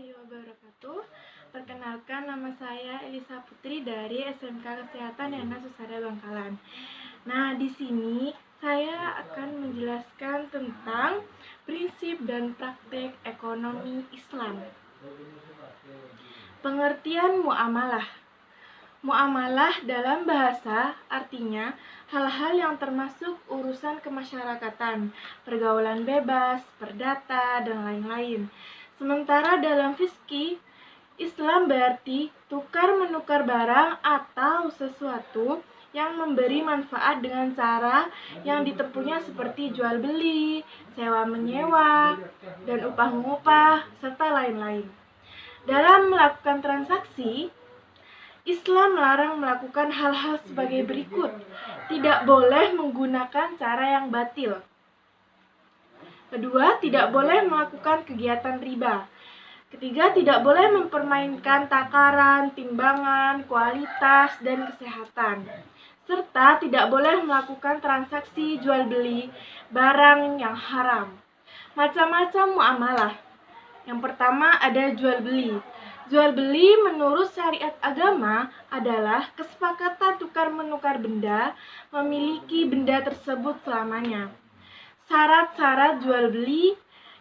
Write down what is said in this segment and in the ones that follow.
warahmatullahi wabarakatuh. Perkenalkan, nama saya Elisa Putri dari SMK Kesehatan Yana Susada Bangkalan. Nah, di sini saya akan menjelaskan tentang prinsip dan praktik ekonomi Islam. Pengertian muamalah. Muamalah dalam bahasa artinya hal-hal yang termasuk urusan kemasyarakatan, pergaulan bebas, perdata, dan lain-lain. Sementara dalam fikih Islam berarti tukar-menukar barang atau sesuatu yang memberi manfaat dengan cara yang ditempuhnya seperti jual beli, sewa menyewa, dan upah mengupah, serta lain-lain. Dalam melakukan transaksi, Islam melarang melakukan hal-hal sebagai berikut. Tidak boleh menggunakan cara yang batil. Kedua, tidak boleh melakukan kegiatan riba. Ketiga, tidak boleh mempermainkan takaran, timbangan, kualitas, dan kesehatan. Serta tidak boleh melakukan transaksi jual beli barang yang haram. Macam-macam muamalah. Yang pertama ada jual beli. Jual beli menurut syariat agama adalah kesepakatan tukar-menukar benda, memiliki benda tersebut selamanya. Syarat-syarat jual beli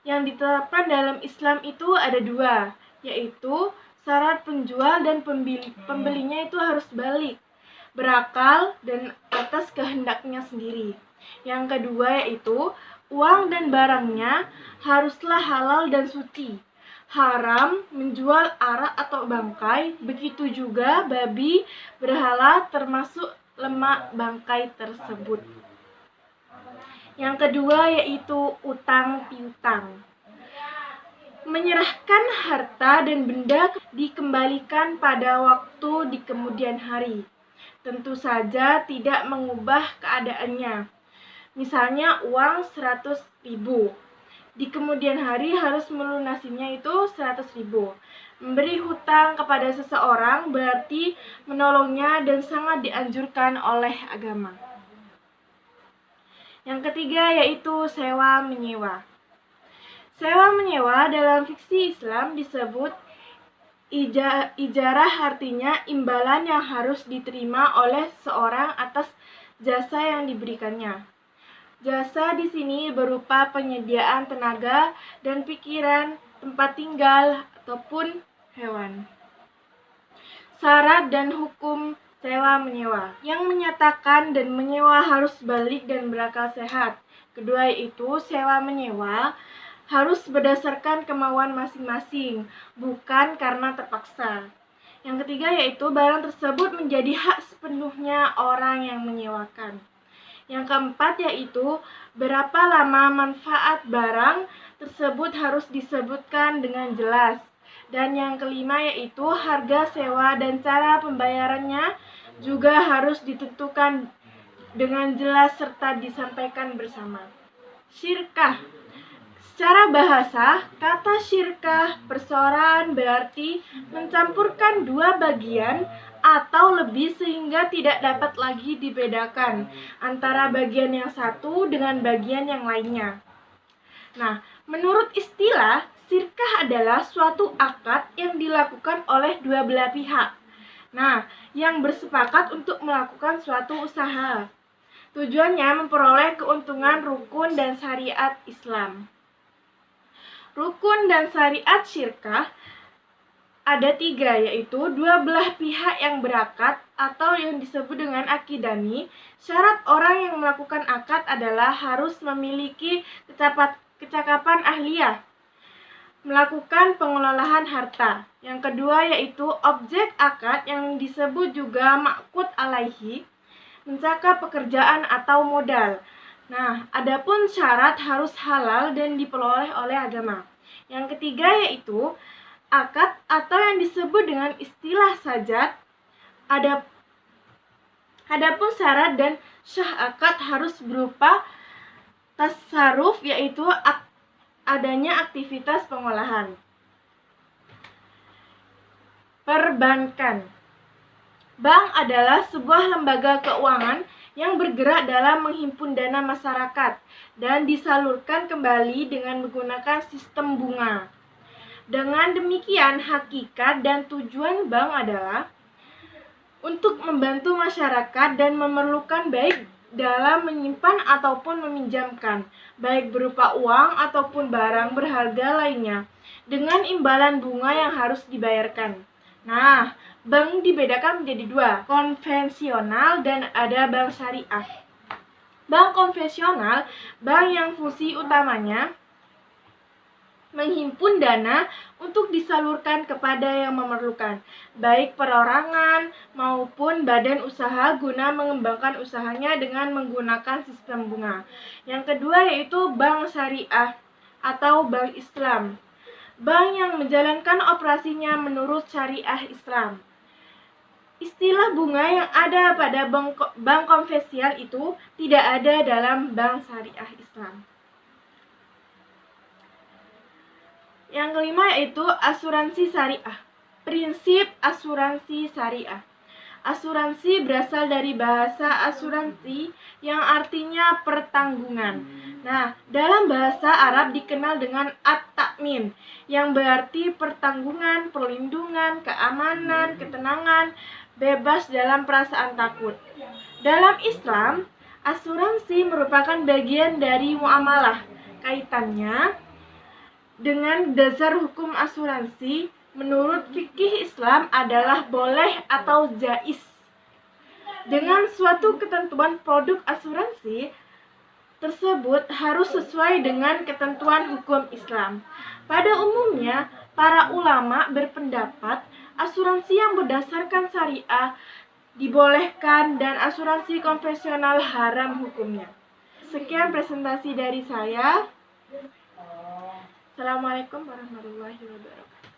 yang ditetapkan dalam Islam itu ada dua, yaitu syarat penjual dan pembelinya itu harus balik, berakal, dan atas kehendaknya sendiri. Yang kedua yaitu uang dan barangnya haruslah halal dan suci. Haram menjual arak atau bangkai, begitu juga babi, berhala, termasuk lemak bangkai tersebut. Yang kedua yaitu utang piutang. Menyerahkan harta dan benda dikembalikan pada waktu di kemudian hari. Tentu saja tidak mengubah keadaannya. Misalnya uang 100.000. Di kemudian hari harus melunasinya itu 100.000. Memberi hutang kepada seseorang berarti menolongnya dan sangat dianjurkan oleh agama. Yang ketiga yaitu sewa menyewa. Sewa menyewa dalam fikih Islam disebut ijarah, artinya imbalan yang harus diterima oleh seorang atas jasa yang diberikannya. Jasa di sini berupa penyediaan tenaga dan pikiran, tempat tinggal, ataupun hewan. Syarat dan hukum sewa menyewa. Yang menyatakan dan menyewa harus balik dan berakal sehat. Kedua yaitu sewa menyewa harus berdasarkan kemauan masing-masing, bukan karena terpaksa. Yang ketiga yaitu barang tersebut menjadi hak sepenuhnya orang yang menyewakan. Yang keempat yaitu berapa lama manfaat barang tersebut harus disebutkan dengan jelas. Dan yang kelima yaitu harga sewa dan cara pembayarannya juga harus ditentukan dengan jelas serta disampaikan bersama. Syirkah. Secara bahasa, kata syirkah perseorangan berarti mencampurkan dua bagian atau lebih sehingga tidak dapat lagi dibedakan antara bagian yang satu dengan bagian yang lainnya. Nah, menurut istilah, syirkah adalah suatu akad yang dilakukan oleh dua belah pihak. Nah, yang bersepakat untuk melakukan suatu usaha. Tujuannya memperoleh keuntungan rukun dan syariat Islam. Rukun dan syariat syirkah ada tiga, yaitu dua belah pihak yang berakad atau yang disebut dengan akidani. Syarat orang yang melakukan akad adalah harus memiliki kecakapan ahliyah melakukan pengelolaan harta. Yang kedua yaitu objek akad yang disebut juga ma'qud alaihi, mencakup pekerjaan atau modal. Nah, adapun syarat harus halal dan diperoleh oleh agama. Yang ketiga yaitu akad atau yang disebut dengan istilah sajad. Adapun syarat dan syah akad harus berupa tasarruf, yaitu adanya aktivitas pengolahan. Perbankan. Bank adalah sebuah lembaga keuangan yang bergerak dalam menghimpun dana masyarakat dan disalurkan kembali dengan menggunakan sistem bunga. Dengan demikian, hakikat dan tujuan bank adalah untuk membantu masyarakat dan memerlukan baik dalam menyimpan ataupun meminjamkan, baik berupa uang ataupun barang berharga lainnya, dengan imbalan bunga yang harus dibayarkan. Nah, bank dibedakan menjadi dua, konvensional dan ada bank syariah. Bank konvensional, bank yang fungsi utamanya menghimpun dana untuk disalurkan kepada yang memerlukan, baik perorangan maupun badan usaha guna mengembangkan usahanya dengan menggunakan sistem bunga. Yang kedua yaitu bank syariah atau bank Islam, bank yang menjalankan operasinya menurut syariah Islam. Istilah bunga yang ada pada bank konvensional itu tidak ada dalam bank syariah Islam. Yang kelima yaitu asuransi syariah. Prinsip asuransi syariah. Asuransi berasal dari bahasa asuransi yang artinya pertanggungan. Nah, dalam bahasa Arab dikenal dengan at-ta'min yang berarti pertanggungan, perlindungan, keamanan, ketenangan, bebas dalam perasaan takut. Dalam Islam, asuransi merupakan bagian dari muamalah. Kaitannya dengan dasar hukum asuransi menurut fikih Islam adalah boleh atau jaiz. Dengan suatu ketentuan produk asuransi tersebut harus sesuai dengan ketentuan hukum Islam. Pada umumnya, para ulama berpendapat asuransi yang berdasarkan syariah dibolehkan dan asuransi konvensional haram hukumnya. Sekian presentasi dari saya. Assalamualaikum warahmatullahi wabarakatuh.